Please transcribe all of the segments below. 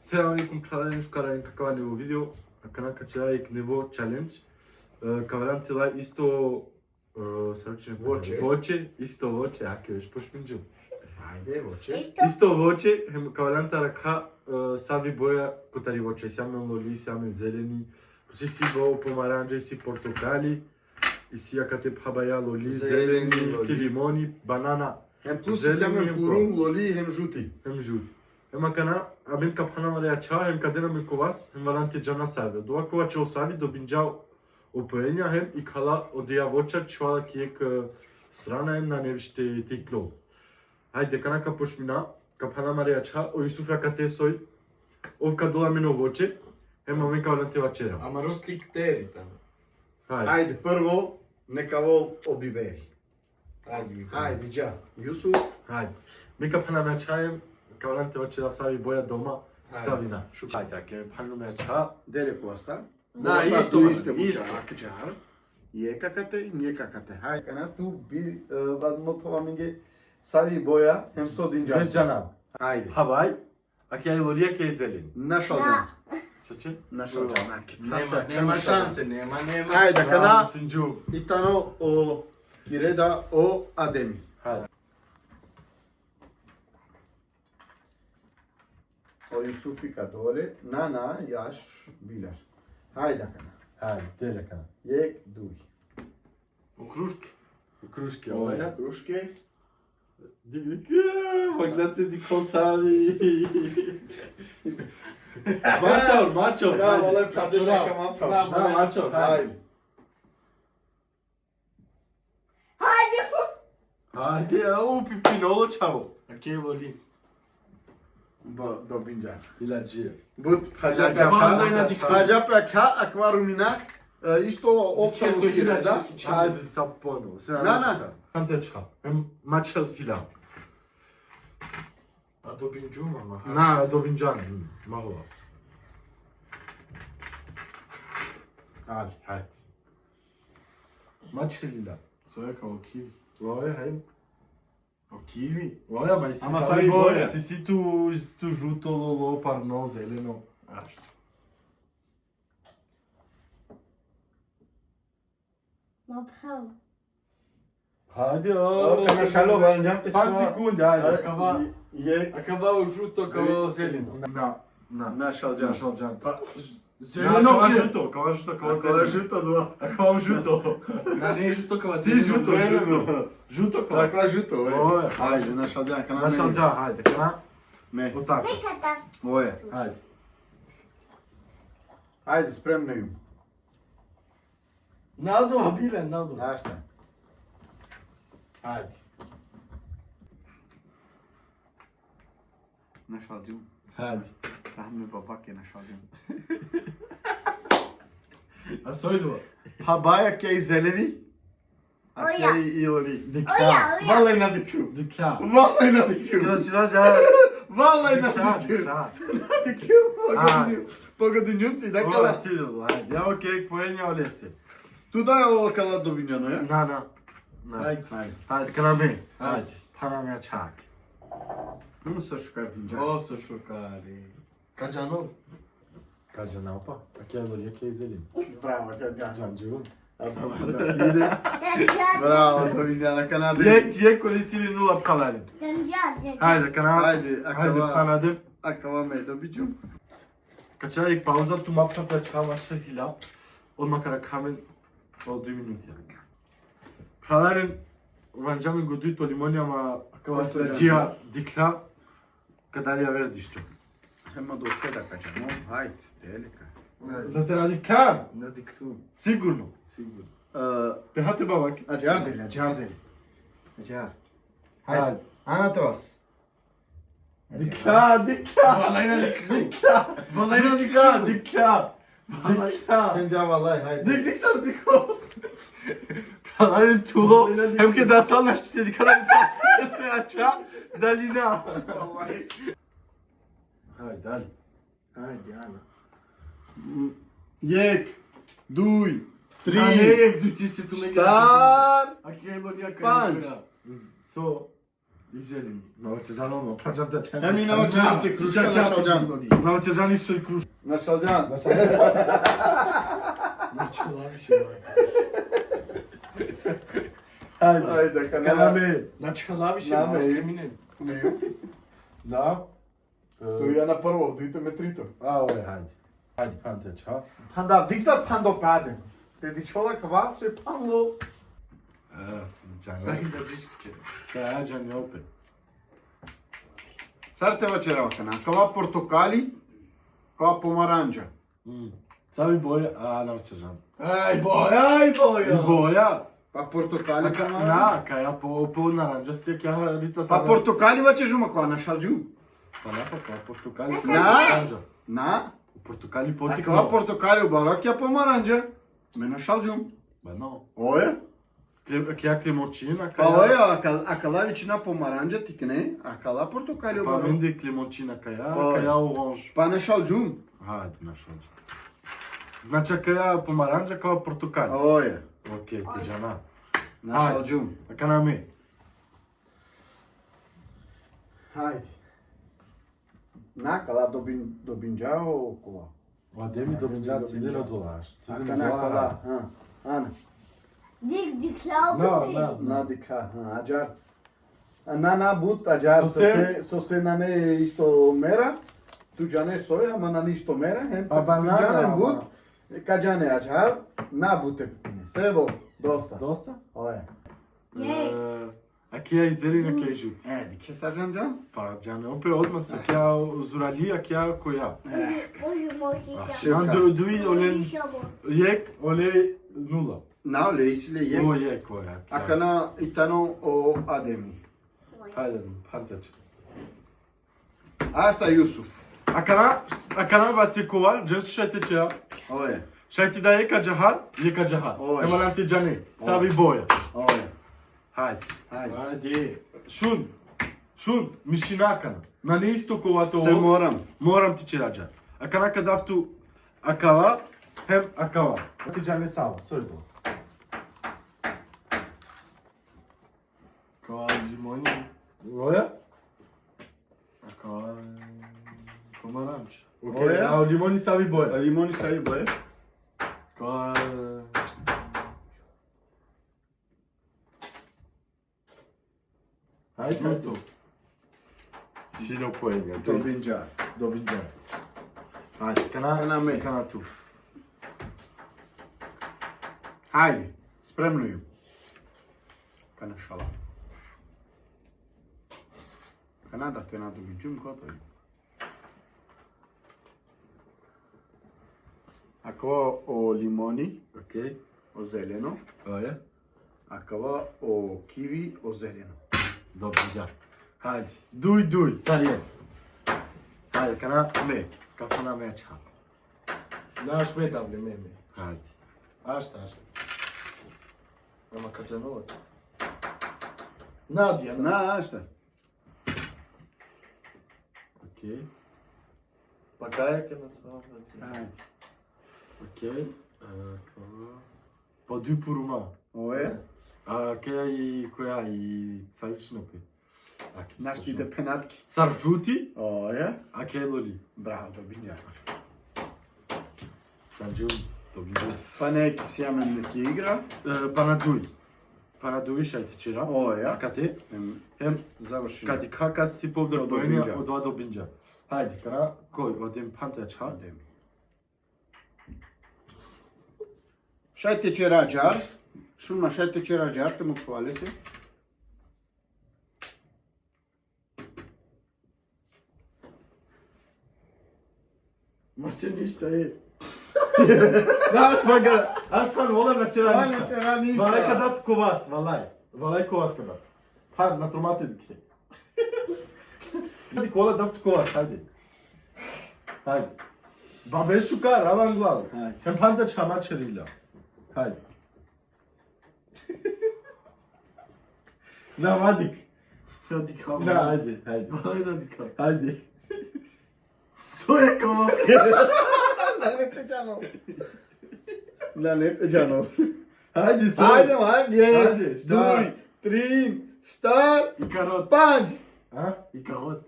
Selam aleyküm kanalıma şu kararın kakavani video. Kana kaçıra ek nevo challenge. Kavaranti la isto voce, isto voce, ako još pošminđu. Ajde, voce. Isto voce, hem kavaranta raka savi boja kotari voce. Siamo loli, siamo zeleni. Si bo pomaranđe, si portokali. I si akate phabaya loli, zeleni, si limoni, banana. Hem tu si siamo kurum, loli, hem žuti. Hem žuti. Ема кана, абен капхана малеја ча, хем кадена ме ковас, хем валанте джана саве. Дова кова че осави до бинджао опоења хем и кала одеја воча чвала киек страна хем на невиште тикло. Хајде, кана ка пошмина, капхана малеја ча, о Јусуфја кате сој, овка дола мино воче, хем амен ка валанте вачера. Ама росли ктери тамо. Хајде. Ajde, prvo, neka vol obiberi. Ајде. Ajde, dža. Jusuf. Хајде. Ми капхана малеја ча хем, ка валанте вачера сави боја дома, Хајде. савина. Хајде, аке, пхану малеја ча. Dele kosta. Da, Kosta isto, tu iste isto. buča akđar. Je kakate, nije kakate. Ajde, kana tu bi vadmotova minge savi boja, hem so dinđar. Беш джана. Ajde. Хабај, аке ај лолија ке зелен. Našal džan. Саче? Našal džan. Нема шанце, нема. Ajde, kana Синџу. itano o ireda o ademi. Хајде. O Jusufika dole, nana, yaş, bilar. Haydi kana. Хајде, теле кана. Yek, duj. У кружки. У кружки, Ovo оваја. je kruške. Дик, погледате ди консави. Мачор, мачор. Bravo, хајде. lep pravde neka ma prav. Bravo. Да, мачор. Haydi. Хајде, ау, пипиноло чаво. Аке воли. Do bincar. Илаџија. But Hacap Hacap Aka akvarumina isto ofta Keso ukireda. Хајде, сапоно. Нана. Кантечка. Мачел фила. А до бинџу мама. На, добинџан. Махова. Хајде, хајде. Мачелила. Соја као киви. Оваја, хајде. О киви? Olha, mas Ama se sabe sabe boia. boia. Se tu junto lolo parno zeleno. Ашто. Hadi Kana šalo vanjam te 5 sekundi, ajde. Кава. Yek. А као жуто, као зелено. Na. Našal džan. Našal džan. Па Zелeno зелено žuto, kao žuto, kao Ako je zeleno. žuto dva. A kao žuto. На не жуто као Si зелено. žuto, žuto. Žuto kao. Takva žuto, Ovo je. Ajde, našal džan. Kana Našal meni. džan, ajde, kana. Ne. O tako. Ovo je. Ajde. Ajde, spremno ju. Налдо, Билен, Налдо. Znaš šta? Ајде. Našal džan. Ajde. Tam mi babak je našal džan. А сојдува. Habaya kej zeleni. A Oja. kej ilori. Dikla. Vallahi na dikju. Dikla. Vallahi na dikju. Kada ću rađa. Vallahi na Dikla, dikju. dikla. Dikju. Pogodin njumci, da Ова kala. цилило, ajde. Ja okej, poenja olese. Tu da je ovo kala dobinjano, ja? Na, na. Ајде. Ajde. Ajde, kana me. Ajde. Ajde. Pana me čak. Nu sa šukardin džan. О, со шокари. Каџанов. Kaže naupa. A kje je kje zelim? Bravo, džan džan. Đanđu. A da si ide. Bravo, dobinjana Kanade. Je koristili 0 kalori. Ajde, kana. Ajde, Ajde, kanadım. Akava me dobiću. Kad će raditi pauza, tu mapna plečka vaša hila. Odmah kada kamen, o 2 minuti. Pravaren, vanđamin goduito limonijama, kao što je džija dikla, kada li ja verdišto. Hema do kada kačamo. Ajde, delika. Da te radi kan, Na diklu. sigurno. Sigurno. Te hate babak. A džardeli, a džardeli. A džar. Hajde. Anate vas. Dikla, dikla. Валај на дикла. Dikla. Валај на Dikla, дикла. dikla. Dikla. Bence vallahi haydi. Dik sam diklo. Pravaren tulo, hem ke da sam naštite dikala se aça, dalina. Vallahi. Hajde, hajde. Haydi ana. Yek. Duj. A Tri. ne, ti si tu negdje. Štar. А ке е лодија Панч. So, И зелени. Новочеđanovo, prađante čem. Hem i Novочеđan se крушка на Шалџан. Новочеđani su i kruš. На Шалџан. Значи халавише. Ajde. Ајде, Kaname. Значи халавише. Наме. Стреминен. Da. Тој ја на прво, дојте ме трито. A, ovo je, hajde. Hajde, panteć, ha? Панда, дикса пандо паде. Теди човек вас е панло. Саки да дискиче. Da, Đan je opet. Сар те вечера кана. Кава портокали, кава помаранџа. Savi boje, a novочeđan. Ај боја, I boja. Па портокали кана. Na, kaj ja po naranđasti, ja lica Па sam... портокали ваче жума кога на Шалџу. Pa ne, pa Portugali. Na? На? U Portugali А potik кава no. портокали убавак ја помаранџа. Ме на Шалџу. Ba no. Оје? Kja klimočina, Па оје, а кала вичина помаранџа тикне, а кала портокали Pa убавак. mindi klimočina kaja, Pa- kaja oranž. Па на Шалџу. Hajde, našao ću. Znači kaja pomaranđa kao Portugal. Оје, Okej, ti džana. на Ајде. Шалџу. A kana mi? Хајде. На кала добинџао кова. Ode mi dobinđa ciljeno dolaš. А кана кала, ана. Die Klaube. No. На дика, аџар. На бут аџар со се на не исто мера. Туџане соја, ама на не исто мера. Хем А банана, туџане ама. бут. Каџане аџар, на буте пине. Себо, доста. Dosta? Оје. A kja je zelena, kja je žuti. Дике саџан џан? Pa džane, opet odmah se kja zurali, a kja koja. Nan dui olen jek, ole nula. На лејсиле јек. Ovo je koja. А кана итано о адеми. Hajde, pantač. А шта Јусуф? A kana ba se kova, džesu šajte čeja. Оје, Šajti da jeka džahar, jeka džahar. Oj. Ema nam ti džane, sabi boja. оје. Hajde. Хајде. Ајде. Šun, mišinakana. Na ne isto kova to Се морам. moram ti čerađa. A kana kadaftu akava, hem akava. Ti džane samo, sve to. Као лимони, Oja? а као помаранч. Okej, a od limoni sabi boja. Лимони сај боје. Као Hajde, жуто. Sino pojenja. Добинџа. Dobinđa. Hajde, Kana me. Kana tu. Хајде, спремно ју. Кана шала. Кана да те надобиџум готови. Ако о лимони, Okej. о зелено, Oja? акава о киви, о зелено. Dobinđa. Hajde, duj, sad je. Hajde, kana me. Kako na me čha. Знаеш ме давле меме. Hajde. А шта? Ама каđanова. Надија, На, шта? Okej. па кај ќе на сама. Хајде. Okej. Kava. Pa du puruma. Оје, A kja i koja i carično pe. наштите пенатки. Sar žuti, Оје, a kja lori. браво, добинџа. Sar žuti. Dobinđa. Па неки си јамен неки игра. Pa na duj šajti čera. Оје, A kate? Hem, заврши. kad i kaka si povdar Od bojenja Dobinđa. od dva dobinđa. Hajde, kana, koj, odem pantač, ha? Адеми. Шајте чераџар. Шума шајте чераџар, те му хвали се. Марче ништа е. Aš pan volam na čera ništa. чера Valaj kadat ko vas, valaj ko vas kadat. Ha, na tromate dike. Hadi kola daft ko vas, hajde. Hajde. Ba bez šukar, avan glavu. Hajde. Hem pantač hama čerila. Hajde. Na, vadik. Радикал. Na, hajde, hajde. Бај радикал. Hajde. Сој као. Ланете џано. Ланете џано. Hajde, sve. Ајде, ајде. Ајде, Дуј, 3, Start. И карот. Панч. А? И карот.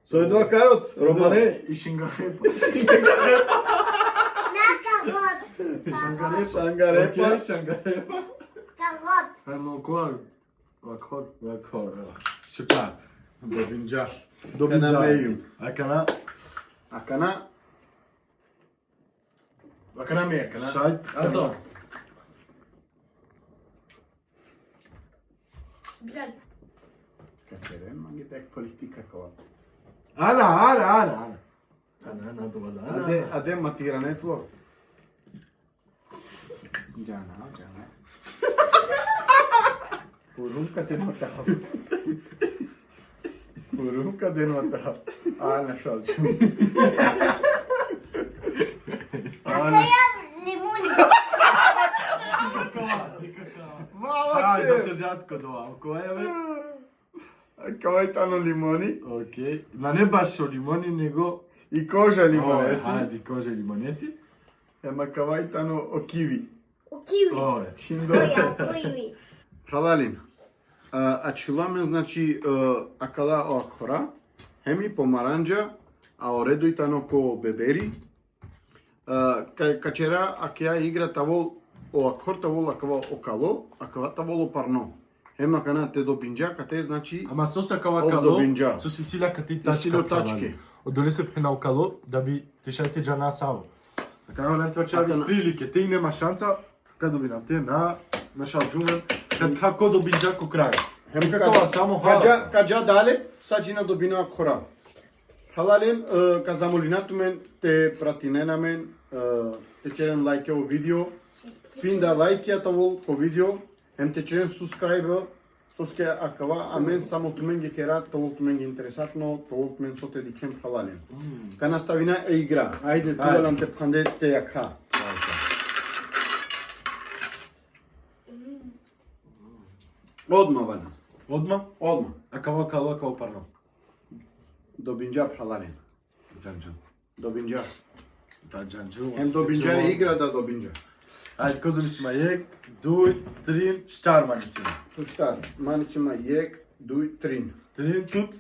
Со едва карот. Романе. И шингарепа. На карот. Шангарепа. Окей, шангарепа. Карот. Едно коар. Вакор. Вакор. Супер. Добинџар. Добинџар. Канамеју. А кана? Акана. Вакана ми е, кана. Шај. Ато. Блядь. Катерен, манги тек политика кова. Ана. Ана, добра, Аде матирането. Джана. Порумка те нотахав. Порумка те нотахав. Ана шалчу. Така ја лимуни. Ај, Малаче. до џатко доа. Која бе? Кавај тано лимони Окей. На не баш со лимони, него... и кожа лимонеси. Ајде, кожа лимонеси. Ема кавај тано о киви. У киви. Ое. Шиндо. Која, кој? Пралалин. Ачиламе, значи, акала о акора, хеми помаранџа, а оредој тано ко бебери. Качера, акеа игра тавол о акор, тавол акава окало, акава тавол о парно. Хема кана те добинџа, кате значи Ама со сакава Од кало, добинџа. со си сила кати И тачка. сило тачки. Одоле се пхена кало, да би ти шајте џана саво. Така на тоа ќе ви Така, сприлике, те и нема шанца, кај добина те на шалџумен, кад како добинџа ко крај. Хем Какова само хала. каџа дале, саџина добина акора. Халален, ка замолинатумен те пратине на мен, те черен лајке о видео, пинда лајкија тавол ко видео, хем те черен субскрајбер, соске акава, а мен само тумен ги кера, тавол тумен ги интересатно, тавол тумен со те дикем халален. Ка наставина е игра, ајде тувалам те пханде те јака. Одма вана, Одма, одма. а кава кало, као парно. Добинџа халален, Џанџан. добинџа. Да, џанџу. Хем добинџа е игра да добинџа. Ајде, коза ми сма јек, дуј, трин, штар мани си. Туштар, маницима јек, дуј, трин. Трин тут,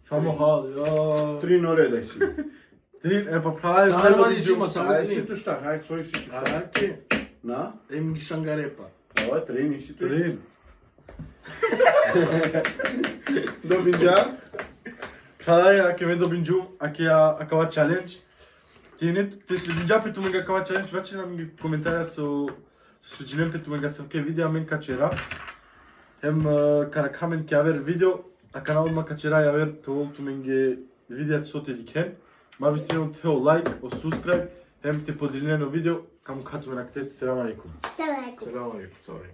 само хал, ја. Трин оредај си. Трин, е па прави, Штар мани си, ма само Ај си трин. туштар, ај сој си туштар. Араки. На? Ем ги шангарепа. Ова трин и си туштар. Трин. Добинџа, Крај, аке ме добинџу, аке ја акава чалендж. Те се видја пету мега акава чалендж, ваче нам ги коментара со джинем пету мега савке видеа мен качера. Хем каракамен ке јавер видео, а каналот ма качера јавер тоа ту мен ги видеат со те дикен. Ма би стигнал те о лайк, о субскрайб, хем те поделено видео, каму кату ме на кте се селам алейкум. Селам алейкум. Селам алейкум, sorry.